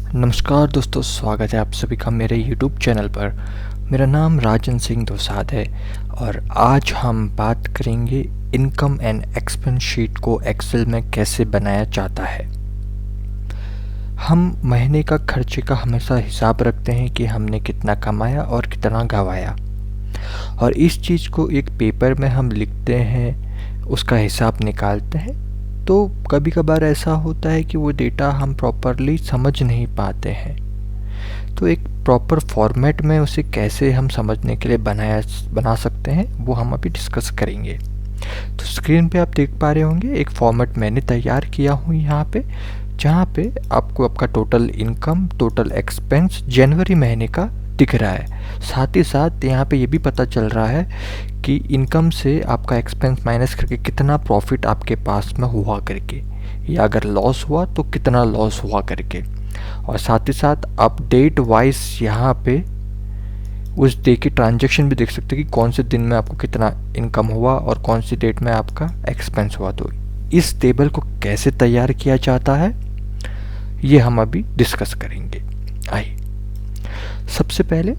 नमस्कार दोस्तों, स्वागत है आप सभी का मेरे YouTube चैनल पर। मेरा नाम राजन सिंह दोसाद है और आज हम बात करेंगे इनकम एंड एक्सपेंस शीट को एक्सेल में कैसे बनाया जाता है। हम महीने का खर्चे का हमेशा हिसाब रखते हैं कि हमने कितना कमाया और कितना गंवाया, और इस चीज़ को एक पेपर में हम लिखते हैं, उसका हिसाब निकालते हैं। तो कभी कभार ऐसा होता है कि वो डेटा हम प्रॉपरली समझ नहीं पाते हैं, तो एक प्रॉपर फॉर्मेट में उसे कैसे हम समझने के लिए बना सकते हैं वो हम अभी डिस्कस करेंगे। तो स्क्रीन पे आप देख पा रहे होंगे एक फॉर्मेट मैंने तैयार किया हूँ यहाँ पे, जहाँ पे आपको आपका टोटल इनकम, टोटल एक्सपेंस जनवरी महीने का दिख रहा है। साथ ही साथ यहाँ पे ये भी पता चल रहा है कि इनकम से आपका एक्सपेंस माइनस करके कितना प्रॉफिट आपके पास में हुआ करके, या अगर लॉस हुआ तो कितना लॉस हुआ करके। और साथ ही साथ आप डेट वाइज यहाँ पे उस डे की ट्रांजैक्शन भी देख सकते हैं कि कौन से दिन में आपको कितना इनकम हुआ और कौन सी डेट में आपका एक्सपेंस हुआ। तो इस टेबल को कैसे तैयार किया जाता है ये हम अभी डिस्कस करेंगे। आइए, सबसे पहले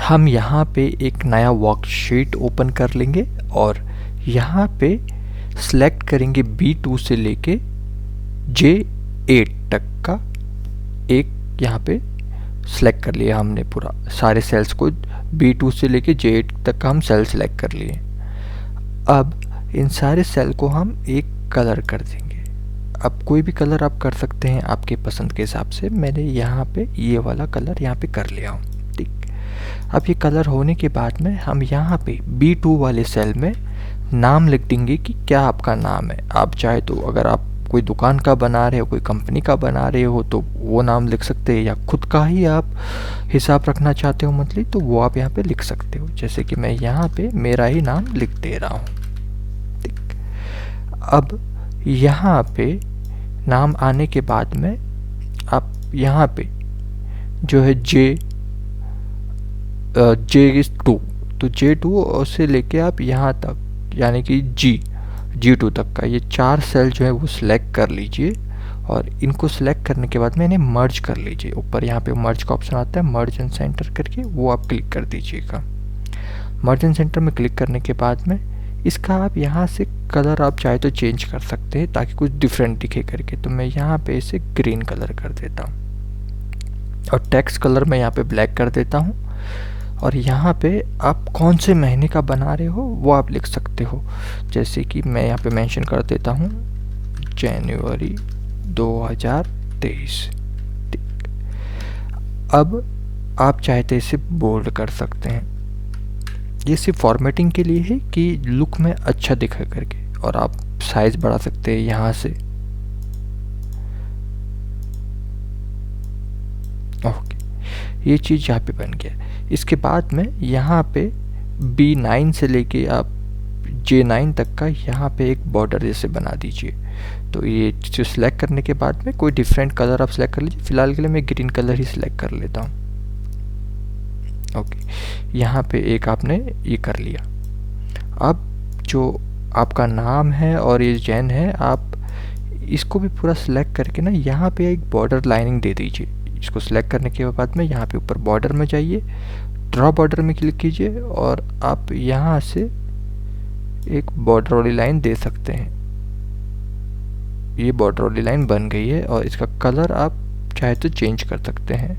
हम यहाँ पे एक नया वर्कशीट ओपन कर लेंगे और यहाँ पे सिलेक्ट करेंगे B2 से लेके J8 तक का एक, यहाँ पे सिलेक्ट कर लिया हमने पूरा सारे सेल्स को। B2 से लेके J8 तक का हम सेल सिलेक्ट कर लिए। अब इन सारे सेल को हम एक कलर कर देंगे। अब कोई भी कलर आप कर सकते हैं आपके पसंद के हिसाब से। मैंने यहाँ पे ये वाला कलर यहाँ पे कर लिया हूँ, ठीक। अब ये कलर होने के बाद में हम यहाँ पे B2 वाले सेल में नाम लिख देंगे कि क्या आपका नाम है। आप चाहे तो अगर आप कोई दुकान का बना रहे हो, कोई कंपनी का बना रहे हो तो वो नाम लिख सकते हैं, या खुद का ही आप हिसाब रखना चाहते हो मंथली तो वो आप यहाँ पे लिख सकते हो। जैसे कि मैं यहाँ पे मेरा ही नाम लिख दे रहा हूँ, ठीक। अब यहाँ पे नाम आने के बाद में आप यहाँ पे जो है J2, तो J2 से लेके आप यहाँ तक यानी कि G2 तक का ये 4 सेल जो है वो सिलेक्ट कर लीजिए। और इनको सिलेक्ट करने के बाद में इन्हें मर्ज कर लीजिए। ऊपर यहाँ पे मर्ज का ऑप्शन आता है, मर्ज एंड सेंटर करके, वो आप क्लिक कर दीजिएगा। मर्ज एंड सेंटर में क्लिक करने के बाद में इसका आप यहाँ से कलर आप चाहे तो चेंज कर सकते हैं ताकि कुछ डिफरेंट दिखे करके। तो मैं यहाँ पे इसे ग्रीन कलर कर देता हूँ और टेक्स्ट कलर मैं यहाँ पे ब्लैक कर देता हूँ। और यहाँ पे आप कौन से महीने का बना रहे हो वो आप लिख सकते हो। जैसे कि मैं यहाँ पे मेंशन कर देता हूँ जनवरी 2023, ठीक। अब आप चाहे तो इसे बोल्ड कर सकते हैं। ये सिर्फ फॉर्मेटिंग के लिए है कि लुक में अच्छा दिखा करके। और आप साइज बढ़ा सकते हैं यहाँ से, ओके। ये चीज़ यहाँ पे बन गया। इसके बाद में यहाँ पे B9 से लेके आप J9 तक का यहाँ पे एक बॉर्डर जैसे बना दीजिए। तो ये जो सिलेक्ट करने के बाद में कोई डिफरेंट कलर आप सिलेक्ट कर लीजिए। फिलहाल के लिए मैं ग्रीन कलर ही सिलेक्ट कर लेता हूँ, ओके। यहाँ पे एक आपने ये कर लिया। अब जो आपका नाम है और ये जैन है, आप इसको भी पूरा सिलेक्ट करके ना यहाँ पे एक बॉर्डर लाइनिंग दे दीजिए। इसको सिलेक्ट करने के बाद में यहाँ पे ऊपर बॉर्डर में जाइए, ड्रॉ बॉर्डर में क्लिक कीजिए और आप यहाँ से एक बॉर्डर वाली लाइन दे सकते हैं। ये बॉर्डर वाली लाइन बन गई है और इसका कलर आप चाहे तो चेंज कर सकते हैं,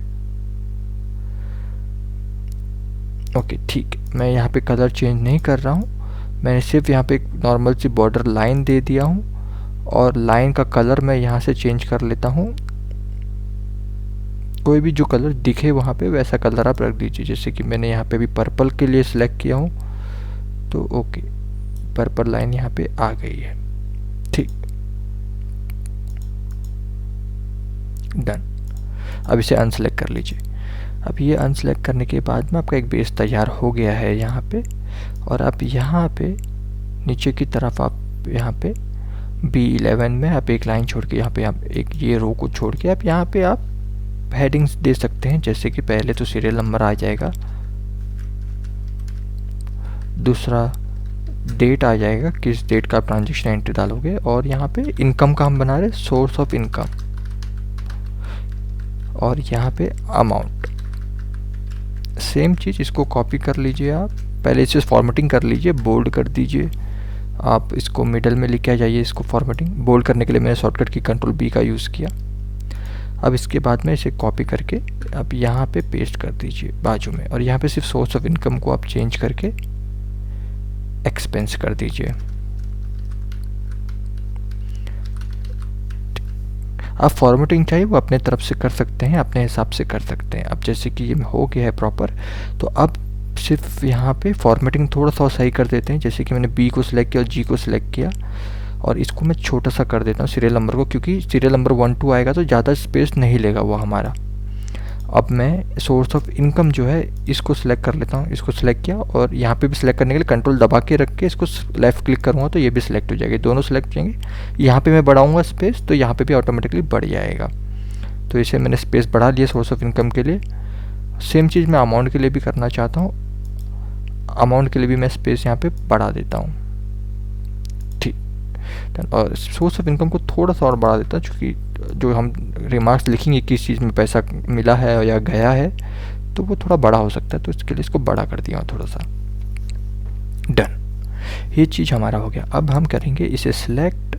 ओके, ठीक। मैं यहाँ पे कलर चेंज नहीं कर रहा हूँ, मैंने सिर्फ यहाँ पे एक नॉर्मल सी बॉर्डर लाइन दे दिया हूँ और लाइन का कलर मैं यहाँ से चेंज कर लेता हूँ। कोई भी जो कलर दिखे वहाँ पे वैसा कलर आप रख दीजिए। जैसे कि मैंने यहाँ पे भी पर्पल के लिए सिलेक्ट किया हूँ, तो ओके, पर्पल लाइन यहाँ पे आ गई है, ठीक, डन। अब इसे अनसेलेक्ट कर लीजिए। अब ये अनसेलेक्ट करने के बाद में आपका एक बेस तैयार हो गया है यहाँ पे। और आप यहाँ पे नीचे की तरफ आप यहाँ पे B11 में आप एक लाइन छोड़ के यहाँ पे आप एक ये रो को छोड़ के आप यहाँ पे आप हेडिंग्स दे सकते हैं। जैसे कि पहले तो सीरियल नंबर आ जाएगा, दूसरा डेट आ जाएगा, किस डेट का ट्रांजेक्शन एंट्री डालोगे, और यहाँ पे इनकम का हम बना रहे सोर्स ऑफ इनकम। और यहाँ पे अमाउंट, सेम चीज़ इसको कॉपी कर लीजिए आप। पहले इसे फॉर्मेटिंग कर लीजिए, बोल्ड कर दीजिए, आप इसको मिडल में लेके आ जाइए। इसको फॉर्मेटिंग बोल्ड करने के लिए मैंने शॉर्टकट की कंट्रोल बी का यूज़ किया। अब इसके बाद में इसे कॉपी करके अब यहाँ पे पेस्ट कर दीजिए बाजू में, और यहाँ पे सिर्फ सोर्स ऑफ इनकम को आप चेंज करके एक्सपेंस कर दीजिए। आप फॉर्मेटिंग चाहिए वो अपने तरफ से कर सकते हैं, अपने हिसाब से कर सकते हैं। अब जैसे कि ये हो गया है प्रॉपर, तो अब सिर्फ यहाँ पे फॉर्मेटिंग थोड़ा सा सही कर देते हैं। जैसे कि मैंने बी को सिलेक्ट किया और जी को सिलेक्ट किया, और इसको मैं छोटा सा कर देता हूँ सीरियल नंबर को, क्योंकि सीरियल नंबर 1 2 आएगा तो ज़्यादा स्पेस नहीं लेगा वो हमारा। अब मैं सोर्स ऑफ इनकम जो है इसको सिलेक्ट कर लेता हूँ। इसको सिलेक्ट किया और यहाँ पे भी सिलेक्ट करने के लिए कंट्रोल दबा के रख के इसको लेफ़्ट क्लिक करूँगा तो ये भी सिलेक्ट हो जाएगी, दोनों सिलेक्ट हो जाएंगे। यहाँ पे मैं बढ़ाऊँगा स्पेस तो यहाँ पे भी ऑटोमेटिकली बढ़ जाएगा। तो इसे मैंने स्पेस बढ़ा लिया सोर्स ऑफ इनकम के लिए। सेम चीज़ मैं अमाउंट के लिए भी करना चाहता हूँ, अमाउंट के लिए भी मैं स्पेस यहाँ पे बढ़ा देता हूँ, ठीक। और सोर्स ऑफ इनकम को थोड़ा सा और बढ़ा देता हूँ, क्योंकि जो हम रिमार्क्स लिखेंगे किस चीज़ में पैसा मिला है या गया है तो वो थोड़ा बड़ा हो सकता है, तो इसके लिए इसको बड़ा कर दिया थोड़ा सा। डन, ये चीज़ हमारा हो गया। अब हम करेंगे इसे सिलेक्ट,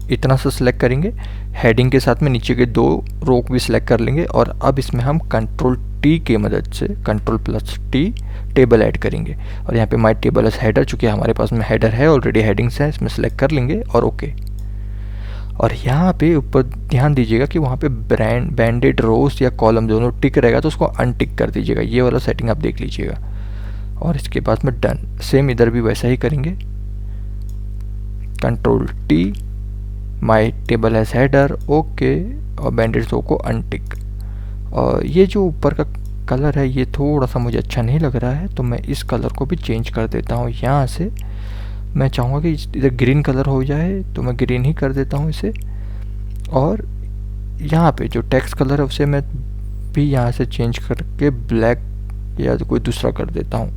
इतना सा सिलेक्ट करेंगे, हेडिंग के साथ में नीचे के 2 रो भी सिलेक्ट कर लेंगे, और अब इसमें हम कंट्रोल टी की मदद से कंट्रोल+T टेबल ऐड करेंगे। और यहाँ पे माई टेबल एज हेडर, चूँकि हमारे पास में हेडर है ऑलरेडी, हेडिंग्स है, इसमें सेलेक्ट कर लेंगे और ओके। और यहाँ पे ऊपर ध्यान दीजिएगा कि वहाँ पे बैंडेड रोज या कॉलम दोनों टिक रहेगा तो उसको अनटिक कर दीजिएगा, ये वाला सेटिंग आप देख लीजिएगा। और इसके बाद में डन, सेम इधर भी वैसा ही करेंगे, control T, my table as header, okay, और बैंडेड रो को अनटिक। और ये जो ऊपर का कलर है ये थोड़ा सा मुझे अच्छा नहीं लग रहा है, तो मैं इस कलर को भी चेंज कर देता हूँ। यहाँ से मैं चाहूँगा कि इधर ग्रीन कलर हो जाए तो मैं ग्रीन ही कर देता हूँ इसे। और यहाँ पे जो टेक्स्ट कलर है उसे मैं भी यहाँ से चेंज करके ब्लैक या कोई दूसरा कर देता हूँ।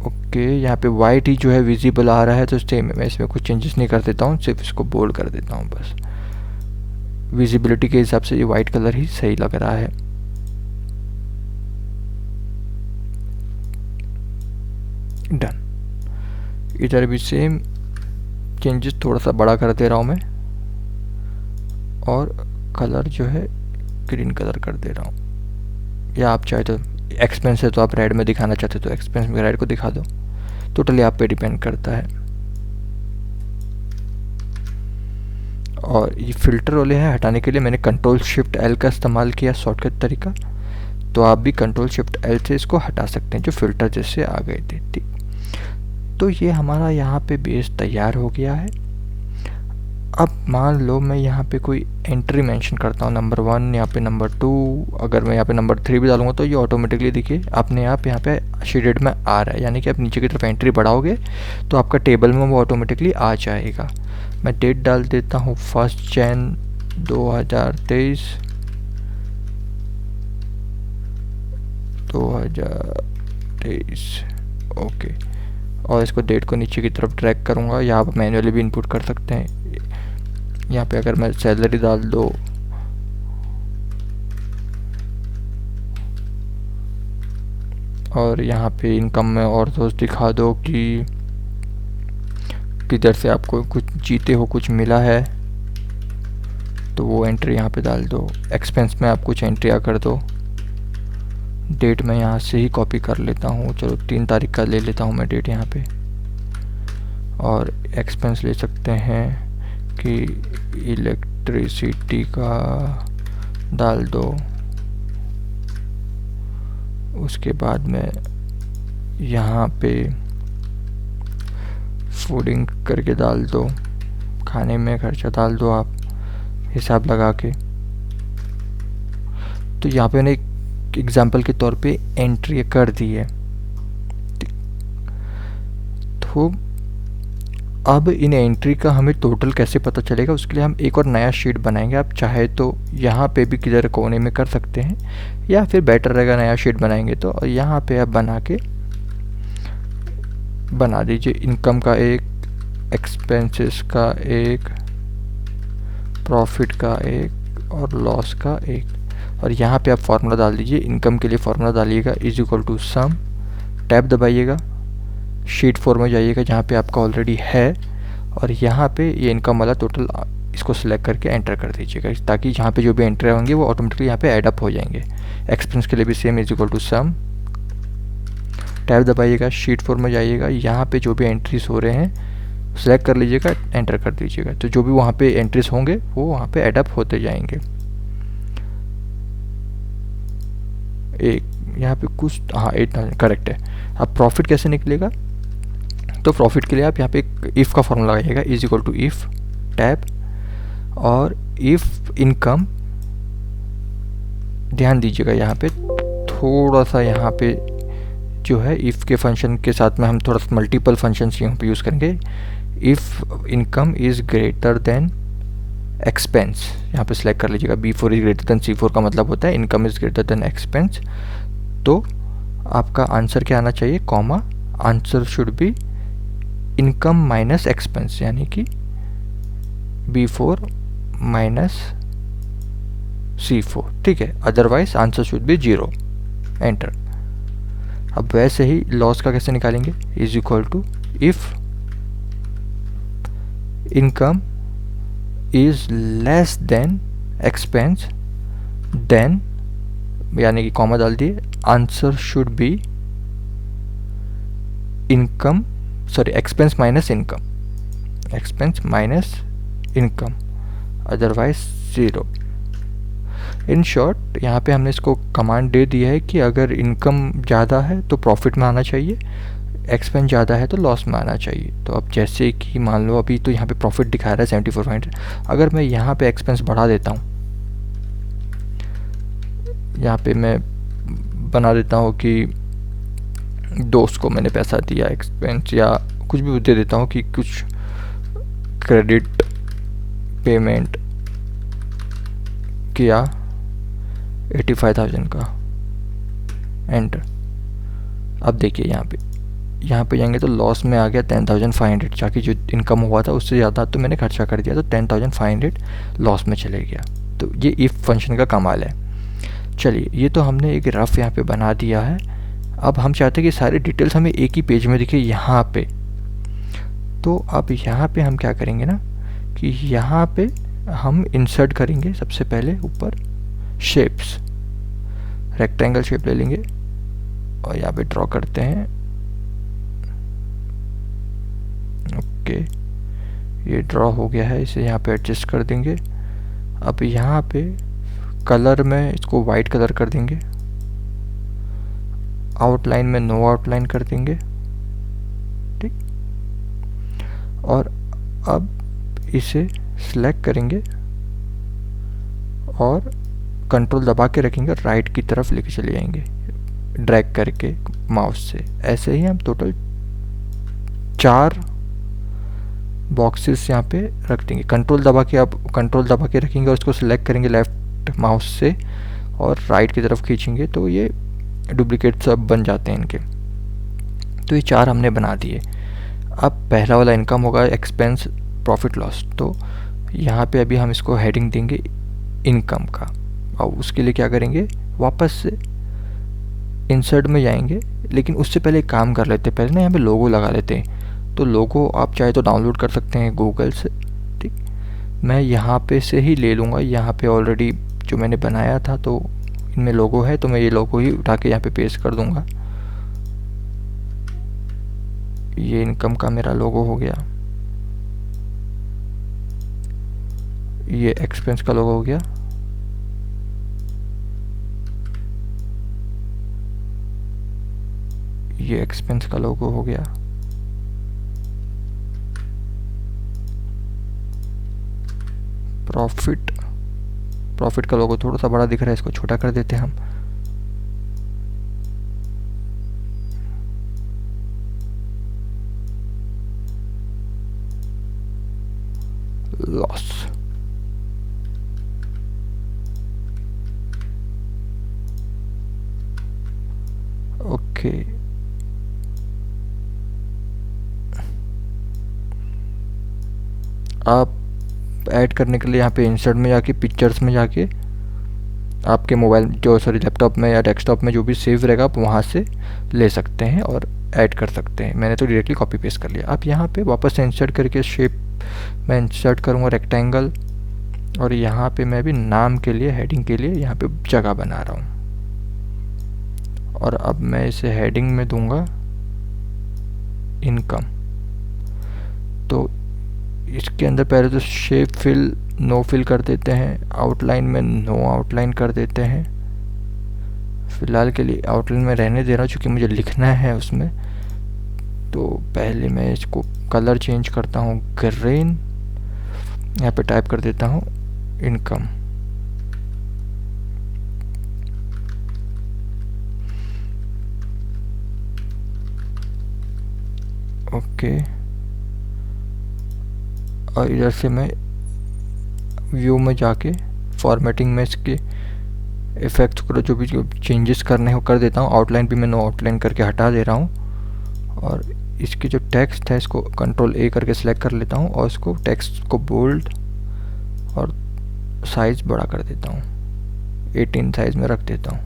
ओके, यहाँ पे वाइट ही जो है विजिबल आ रहा है, तो सेम मैं इसमें कुछ चेंजेस नहीं कर देता हूँ, सिर्फ इसको बोल्ड कर देता हूँ बस। विजिबिलिटी के हिसाब से ये वाइट कलर ही सही लग रहा है। डन, इधर भी सेम चेंजेस थोड़ा सा बड़ा कर दे रहा हूँ मैं, और कलर जो है ग्रीन कलर कर दे रहा हूँ। या आप चाहे तो एक्सपेंस है तो आप रेड में दिखाना चाहते हो तो एक्सपेंस में रेड को दिखा दो, टोटली आप पे डिपेंड करता है। और ये फिल्टर वाले हैं, हटाने के लिए मैंने कंट्रोल+L का इस्तेमाल किया, शॉर्टकट तरीका। तो आप भी कंट्रोल+L से इसको हटा सकते हैं जो फिल्टर जैसे आ गए थे, ठीक। तो ये हमारा यहाँ पे बेस तैयार हो गया है। अब मान लो मैं यहाँ पे कोई एंट्री मेंशन करता हूँ, नंबर 1, यहाँ पे नंबर 2, अगर मैं यहाँ पे नंबर 3 भी डालूंगा तो ये ऑटोमेटिकली देखिए अपने आप यहाँ पे शेडेड में आ रहा है, यानी कि आप नीचे की तरफ एंट्री बढ़ाओगे तो आपका टेबल में वो ऑटोमेटिकली आ जाएगा। मैं डेट डाल देता हूँ 1 जनवरी 2023, ओके। और इसको डेट को नीचे की तरफ ड्रैग करूँगा, या आप मैन्युअली भी इनपुट कर सकते हैं। यहाँ पे अगर मैं सैलरी डाल दो, और यहाँ पे इनकम में और दोस्त दिखा दो कि किधर से आपको कुछ जीते हो, कुछ मिला है तो वो एंट्री यहाँ पे डाल दो। एक्सपेंस में आप कुछ एंट्रियाँ कर दो। डेट मैं यहाँ से ही कॉपी कर लेता हूँ, चलो 3 तारीख का ले लेता हूँ मैं डेट यहाँ पे। और एक्सपेंस ले सकते हैं कि इलेक्ट्रिसिटी का डाल दो। उसके बाद में यहाँ पे फूडिंग करके डाल दो, खाने में खर्चा डाल दो आप हिसाब लगा के। तो यहाँ पे मैंने एक एग्जांपल के तौर पे एंट्री कर दी है। तो अब इन एंट्री का हमें टोटल कैसे पता चलेगा, उसके लिए हम एक और नया शीट बनाएंगे। आप चाहे तो यहाँ पे भी किधर कोने में कर सकते हैं, या फिर बेटर रहेगा नया शीट बनाएंगे तो यहाँ पे आप बना दीजिए इनकम का एक, एक्सपेंसेस का एक, प्रॉफिट का एक और लॉस का एक। और यहाँ पे आप फार्मूला डाल दीजिए, इनकम के लिए फार्मूला डालिएगा is equal to sum, tab दबाइएगा, शीट 4 में जाइएगा जहाँ पे आपका ऑलरेडी है, और यहाँ पे ये इनकम वाला टोटल इसको सिलेक्ट करके एंटर कर दीजिएगा, ताकि जहाँ पे जो भी एंट्री होंगे वो ऑटोमेटिकली यहाँ पे ऐड अप हो जाएंगे। एक्सपेंस के लिए भी same is equal to sum, tab दबाइएगा, शीट 4 में जाइएगा, यहाँ पे जो भी एंट्रीज हो रहे हैं सेलेक्ट कर लीजिएगा, एंटर कर दीजिएगा, तो जो भी वहाँ पे एंट्रीज होंगे वो वहाँ पे ऐड अप होते जाएंगे। एक यहाँ पे कुछ, हाँ 8,000 करेक्ट है। अब प्रॉफिट कैसे निकलेगा, तो प्रॉफिट के लिए आप यहाँ पे इफ़ का फॉर्मूला लगाइएगा is equal to if, tab, और इफ़ इनकम, ध्यान दीजिएगा यहाँ पे थोड़ा सा, यहाँ पे जो है इफ़ के फंक्शन के साथ में हम थोड़ा सा मल्टीपल फंक्शंस यहाँ पे यूज़ करेंगे। If income is greater than expense, यहाँ पे सिलेक्ट कर लीजिएगा, B4 is greater then C4 का मतलब होता है income is greater than expense. तो आपका आंसर क्या आना चाहिए, comma, answer should be income minus expense, यानी कि B4 माइनस C4, ठीक है, otherwise answer should be 0, enter. अब वैसे ही लॉस का कैसे निकालेंगे, is equal to if income is less than expense, then, यानी कि कॉमा डाल दिए, answer should be income, sorry expense minus income, expense minus income, otherwise 0। In short यहाँ पे हमने इसको कमांड दे दिया है कि अगर इनकम ज़्यादा है तो प्रॉफिट में आना चाहिए, एक्सपेंस ज़्यादा है तो लॉस में आना चाहिए। तो अब जैसे कि मान लो अभी तो यहाँ पे प्रॉफिट दिखा रहा है 74 अगर मैं यहाँ पे एक्सपेंस बढ़ा देता हूँ, यहाँ पे मैं बना देता हूँ कि दोस्त को मैंने पैसा दिया एक्सपेंस, या कुछ भी दे देता हूँ कि कुछ क्रेडिट पेमेंट किया 85,000 का, एंटर। अब देखिए यहाँ पे जाएंगे तो लॉस में आ गया 10,500, जाकि जो इनकम हुआ था उससे ज़्यादा तो मैंने खर्चा कर दिया, तो 10,500 लॉस में चले गया। तो ये इफ़ फंक्शन का कमाल है। चलिए, ये तो हमने एक रफ यहाँ पे बना दिया है। अब हम चाहते हैं कि सारी डिटेल्स हमें एक ही पेज में दिखे यहाँ पे। तो अब यहाँ पे हम क्या करेंगे ना, कि यहाँ पे हम इंसर्ट करेंगे सबसे पहले ऊपर शेप्स, रेक्टेंगल शेप ले लेंगे और यहाँ पे ड्रॉ करते हैं। ओके, ये ड्रॉ हो गया है, इसे यहाँ पे एडजस्ट कर देंगे। अब यहाँ पे कलर में इसको वाइट कलर कर देंगे, आउटलाइन में नो आउटलाइन कर देंगे, ठीक। और अब इसे सिलेक्ट करेंगे और कंट्रोल दबा के रखेंगे, राइट की तरफ लेके चले जाएंगे ड्रैग करके माउस से। ऐसे ही हम टोटल 4 बॉक्सेस यहाँ पे रख देंगे। कंट्रोल दबा के, आप कंट्रोल दबा के रखेंगे और इसको सिलेक्ट करेंगे लेफ्ट माउस से और राइट की तरफ खींचेंगे तो ये डुप्लीकेट सब बन जाते हैं इनके। तो ये 4 हमने बना दिए। अब पहला वाला इनकम होगा, एक्सपेंस, प्रॉफिट, लॉस। तो यहाँ पे अभी हम इसको हेडिंग देंगे इनकम का, और उसके लिए क्या करेंगे, वापस से इंसर्ट में जाएंगे। लेकिन उससे पहले एक काम कर लेते हैं, पहले ना यहाँ पे लोगो लगा लेते हैं। तो लोगो आप चाहे तो डाउनलोड कर सकते हैं गूगल से, ठीक। मैं यहाँ पे से ही ले लूँगा, यहाँ पे ऑलरेडी जो मैंने बनाया था तो इनमें लोगो है, तो मैं ये लोगो ही उठा के यहाँ पे पेस्ट कर दूँगा। ये इनकम का मेरा लोगो हो गया, ये एक्सपेंस का लोगो हो गया, ये एक्सपेंस का लोगो हो गया, प्रॉफिट का लोगो थोड़ा सा बड़ा दिख रहा है, इसको छोटा कर देते हैं हम। Loss, okay. अब ऐड करने के लिए यहाँ पे इंसर्ट में जाके, पिक्चर्स में जाके आपके मोबाइल लैपटॉप में या डेस्कटॉप में जो भी सेव रहेगा आप वहाँ से ले सकते हैं और ऐड कर सकते हैं। मैंने तो डायरेक्टली कॉपी पेस्ट कर लिया। अब यहाँ पे वापस से इंसर्ट करके शेप मैं इंसर्ट करूँगा रेक्टेंगल, और यहाँ पे मैं भी नाम के लिए, हेडिंग के लिए यहाँ पे जगह बना रहा हूँ। और अब मैं इसे हेडिंग में दूंगा इनकम। तो इसके अंदर पहले तो शेप फिल नो फिल कर देते हैं, आउटलाइन में नो आउटलाइन कर देते हैं। फ़िलहाल के लिए आउटलाइन में रहने दे रहा हूँ क्योंकि मुझे लिखना है उसमें। तो पहले मैं इसको कलर चेंज करता हूँ ग्रीन, यहाँ पे टाइप कर देता हूँ इनकम। ओके, और इधर से मैं व्यू में जाके फॉर्मेटिंग में इसके इफ़ेक्ट्स को जो भी चेंजेस करने हो कर देता हूँ। आउटलाइन भी मैं नो आउटलाइन करके हटा दे रहा हूँ। और इसकी जो टेक्स्ट है इसको कंट्रोल ए करके सिलेक्ट कर लेता हूँ और इसको टेक्स्ट को बोल्ड और साइज़ बड़ा कर देता हूँ, 18 साइज़ में रख देता हूँ।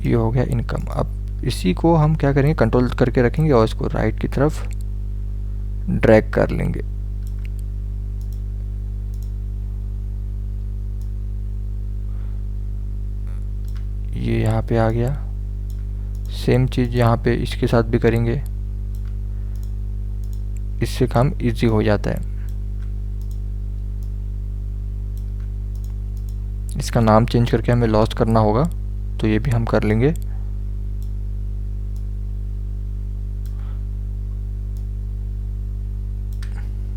ये हो गया इनकम। अब इसी को हम क्या करेंगे, कंट्रोल करके रखेंगे और इसको राइट की तरफ ड्रैग कर लेंगे। ये यहाँ पे आ गया। सेम चीज़ यहाँ पे इसके साथ भी करेंगे, इससे काम इजी हो जाता है। इसका नाम चेंज करके हमें लॉस्ट करना होगा, तो ये भी हम कर लेंगे।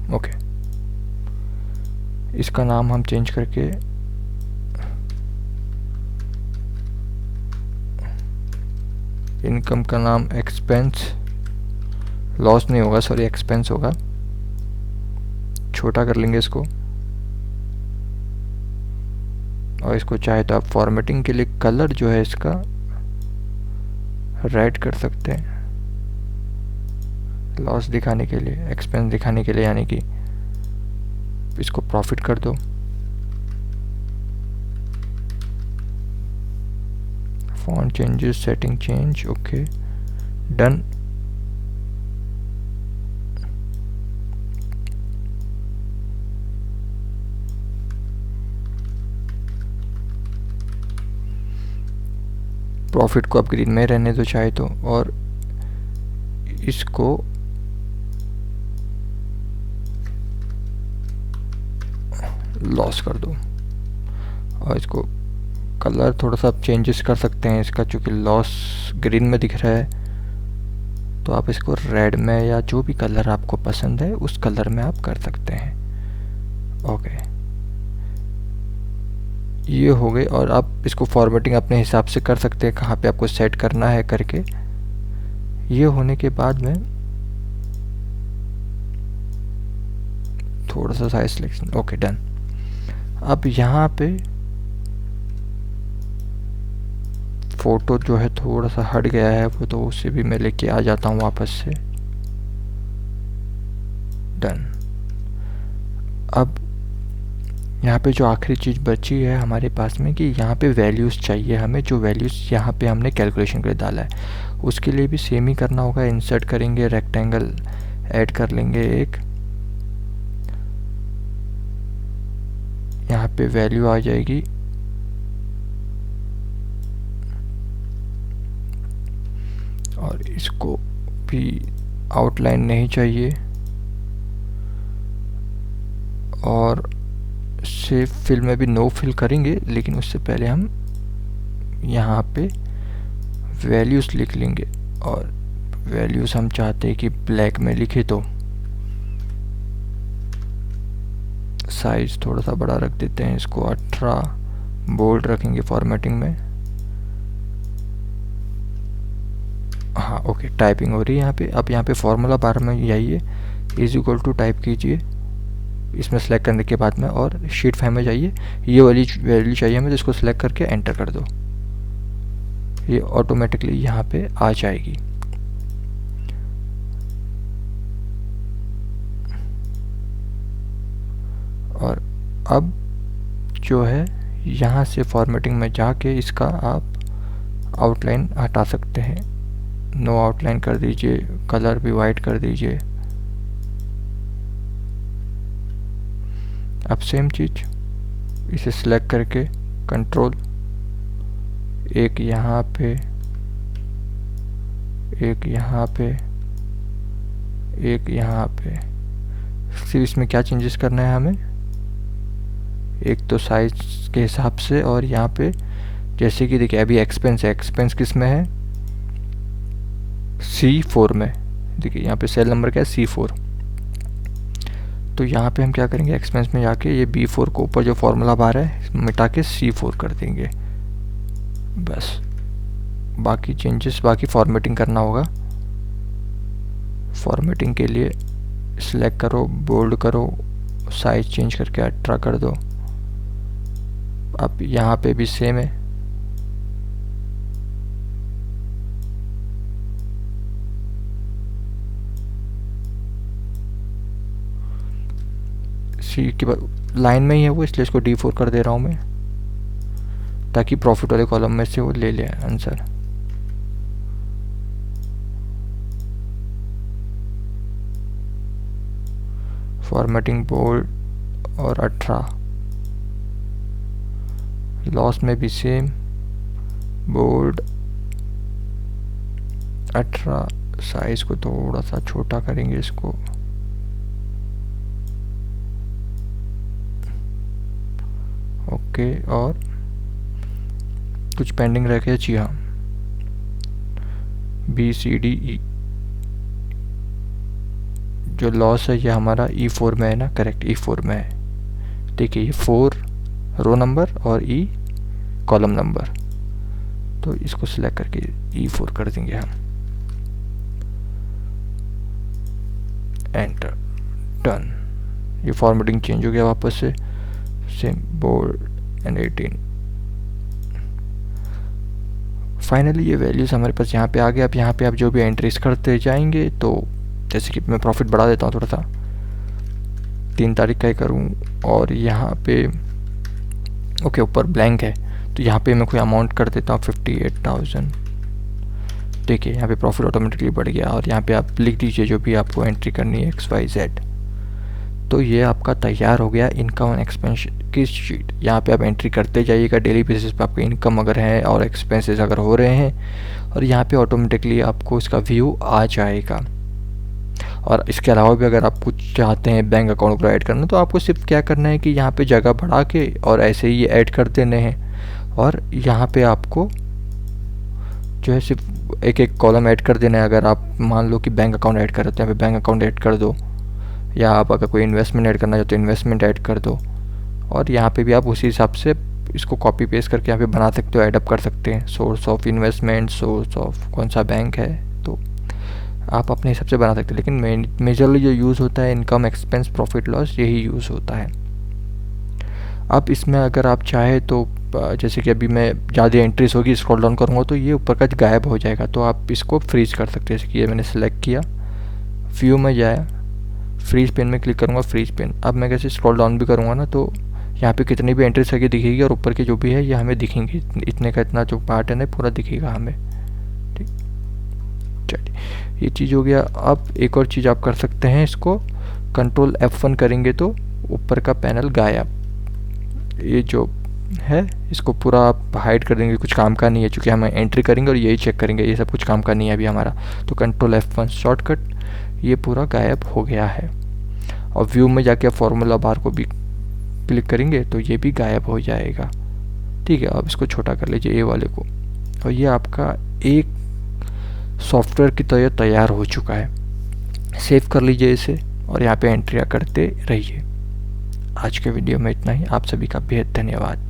ओके, इसका नाम हम चेंज करके इनकम का नाम एक्सपेंस, लॉस नहीं होगा, सॉरी एक्सपेंस होगा। छोटा कर लेंगे इसको, और इसको चाहे तो आप फॉर्मेटिंग के लिए कलर जो है इसका रेड कर सकते हैं, लॉस दिखाने के लिए, एक्सपेंस दिखाने के लिए, यानी कि इसको प्रॉफिट कर दो। Font changes, setting change, okay done. Profit को आप ग्रीन में रहने दो चाहे तो, और इसको लॉस कर दो। और इसको कलर थोड़ा सा आप चेंजेस कर सकते हैं इसका, चूँकि लॉस ग्रीन में दिख रहा है तो आप इसको रेड में या जो भी कलर आपको पसंद है उस कलर में आप कर सकते हैं। ओके, ये हो गए। और आप इसको फॉर्मेटिंग अपने हिसाब से कर सकते हैं, कहाँ पे आपको सेट करना है करके। ये होने के बाद में थोड़ा सा साइज सिलेक्शन, ओके डन। अब यहाँ पे फ़ोटो जो है थोड़ा सा हट गया है वो, तो उसे भी मैं लेके आ जाता हूँ वापस से। डन। अब यहाँ पे जो आखिरी चीज़ बची है हमारे पास में कि यहाँ पे वैल्यूज़ चाहिए हमें, जो वैल्यूज़ यहाँ पे हमने कैलकुलेशन के लिए डाला है उसके लिए भी सेम ही करना होगा। इंसर्ट करेंगे, रेक्टेंगल ऐड कर लेंगे एक, यहाँ पे वैल्यू आ जाएगी। और इसको भी आउटलाइन नहीं चाहिए, और शेप फिल में भी नो फिल करेंगे, लेकिन उससे पहले हम यहाँ पे वैल्यूज़ लिख लेंगे। और वैल्यूज़ हम चाहते हैं कि ब्लैक में लिखे, तो साइज़ थोड़ा सा बड़ा रख देते हैं, इसको 18 बोल्ड रखेंगे फॉर्मेटिंग में। हाँ ओके, टाइपिंग हो रही है यहाँ पे। अब यहाँ पे फॉर्मूला बार में यही है, इज इक्वल टू टाइप कीजिए इसमें सेलेक्ट करने के बाद में, और शीट 5 में जाइए, ये वाली वैल्यू चाहिए हमें, तो इसको सेलेक्ट करके एंटर कर दो, ये ऑटोमेटिकली यहाँ पे आ जाएगी। अब जो है यहाँ से फॉर्मेटिंग में जाके इसका आप आउटलाइन हटा सकते हैं, नो आउटलाइन कर दीजिए, कलर भी वाइट कर दीजिए। अब सेम चीज़ इसे सिलेक्ट करके कंट्रोल, एक यहाँ पे, एक यहाँ पे, एक यहाँ पे। सिर्फ इसमें क्या चेंजेस करना है हमें, एक तो साइज के हिसाब से, और यहाँ पे जैसे कि देखिए अभी एक्सपेंस है, एक्सपेंस किस में है, C4 में। देखिए यहाँ पे सेल नंबर क्या है, C4। तो यहाँ पे हम क्या करेंगे, एक्सपेंस में जाके ये B4 को ऊपर जो फॉर्मूला बार है मिटा के C4 कर देंगे बस। बाकी चेंजेस, बाकी फॉर्मेटिंग करना होगा। फॉर्मेटिंग के लिए सिलेक्ट करो, बोल्ड करो, साइज चेंज करके 18 कर दो। अब यहाँ पे भी सेम है, सी के बाद लाइन में ही है वो, इसलिए इसको D4 कर दे रहा हूँ मैं, ताकि प्रॉफिट वाले कॉलम में से वो ले ले आंसर। फॉर्मेटिंग बोल्ड और 18, लॉस में भी सेम, बोल्ड 18, साइज को थोड़ा सा छोटा करेंगे इसको, ओके। और कुछ पेंडिंग रह गया, जी हाँ, BCDE जो लॉस है ये हमारा E4 में है ना, करेक्ट E4 में है। ठीक है, ये 4 रो नंबर और E कॉलम नंबर, तो इसको सिलेक्ट करके E4 कर देंगे हम, एंटर, डन। ये फॉर्मेटिंग चेंज हो गया वापस से, सेम बोल्ड एंड 18। फाइनली ये वैल्यूज़ हमारे पास यहाँ पे आ गया। अब यहाँ पे आप जो भी एंट्रीज करते जाएंगे, तो जैसे कि मैं प्रॉफिट बढ़ा देता हूँ थोड़ा सा, 3 तारीख का ही करूँ, और यहाँ पे ओके ऊपर ब्लैंक है, तो यहाँ पे मैं कोई अमाउंट कर देता हूँ 58,000। ठीक है, यहाँ पे प्रॉफिट ऑटोमेटिकली बढ़ गया, और यहाँ पे आप लिख दीजिए जो भी आपको एंट्री करनी है XYZ। तो ये आपका तैयार हो गया इनकम एंड एक्सपेंस की शीट। यहाँ पे आप एंट्री करते जाइएगा डेली बेसिस पे, आपका इनकम अगर है और एक्सपेंसेस अगर हो रहे हैं, और यहाँ पे ऑटोमेटिकली आपको इसका व्यू आ जाएगा। और इसके अलावा भी अगर आप कुछ चाहते हैं बैंक अकाउंट को ऐड करना, तो आपको सिर्फ क्या करना है कि यहाँ पे जगह बढ़ा के और ऐसे ही ऐड कर देने हैं, और यहाँ पे आपको जो है सिर्फ एक एक कॉलम ऐड कर देना है। अगर आप मान लो कि बैंक अकाउंट ऐड कर रहे हो तो यहाँ पे बैंक अकाउंट ऐड कर दो, या आप अगर कोई इन्वेस्टमेंट ऐड करना चाहते हो तो इन्वेस्टमेंट ऐड कर दो, और यहाँ पे भी आप उसी हिसाब से इसको कॉपी पेस्ट करके यहाँ पे बना सकते हो, एडअप कर सकते हैं। Source of investment, source of कौन सा बैंक है, तो आप अपने हिसाब से बना सकते हैं। लेकिन मेजरली जो यूज़ होता है इनकम, एक्सपेंस, प्रॉफिट, लॉस, यही यूज़ होता है। अब इसमें अगर आप चाहे तो जैसे कि अभी मैं ज़्यादा एंट्रीज होगी, स्क्रॉल डाउन करूँगा तो ये ऊपर का गायब हो जाएगा, तो आप इसको फ्रीज कर सकते हैं। जैसे कि ये मैंने सेलेक्ट किया, व्यू में जाया, फ्रीज पेन में क्लिक करूँगा, फ्रीज पेन। अब मैं कैसे स्क्रॉल डाउन भी करूँगा ना, तो यहाँ पे कितनी भी एंट्रीज आगे दिखेगी, और ऊपर के जो भी है ये हमें दिखेंगे, इतने का इतना जो पार्ट है ना पूरा दिखेगा हमें। ठीक, चलिए ये चीज़ हो गया। अब एक और चीज़ आप कर सकते हैं, इसको कंट्रोल F1 करेंगे तो ऊपर का पैनल गायब, ये जो है इसको पूरा आप हाइड कर देंगे, कुछ काम का नहीं है, चूँकि हम एंट्री करेंगे और यही चेक करेंगे, ये सब कुछ काम का नहीं है अभी हमारा। तो कंट्रोल F1 शॉर्टकट, ये पूरा गायब हो गया है। और व्यू में जाके फॉर्मूला बार को भी क्लिक करेंगे तो ये भी गायब हो जाएगा। ठीक है, अब इसको छोटा कर लीजिए ए वाले को, और ये आपका एक सॉफ्टवेयर की तरह तैयार हो चुका है। सेव कर लीजिए इसे और यहाँ पे एंट्रियाँ करते रहिए। आज के वीडियो में इतना ही। आप सभी का बेहद धन्यवाद।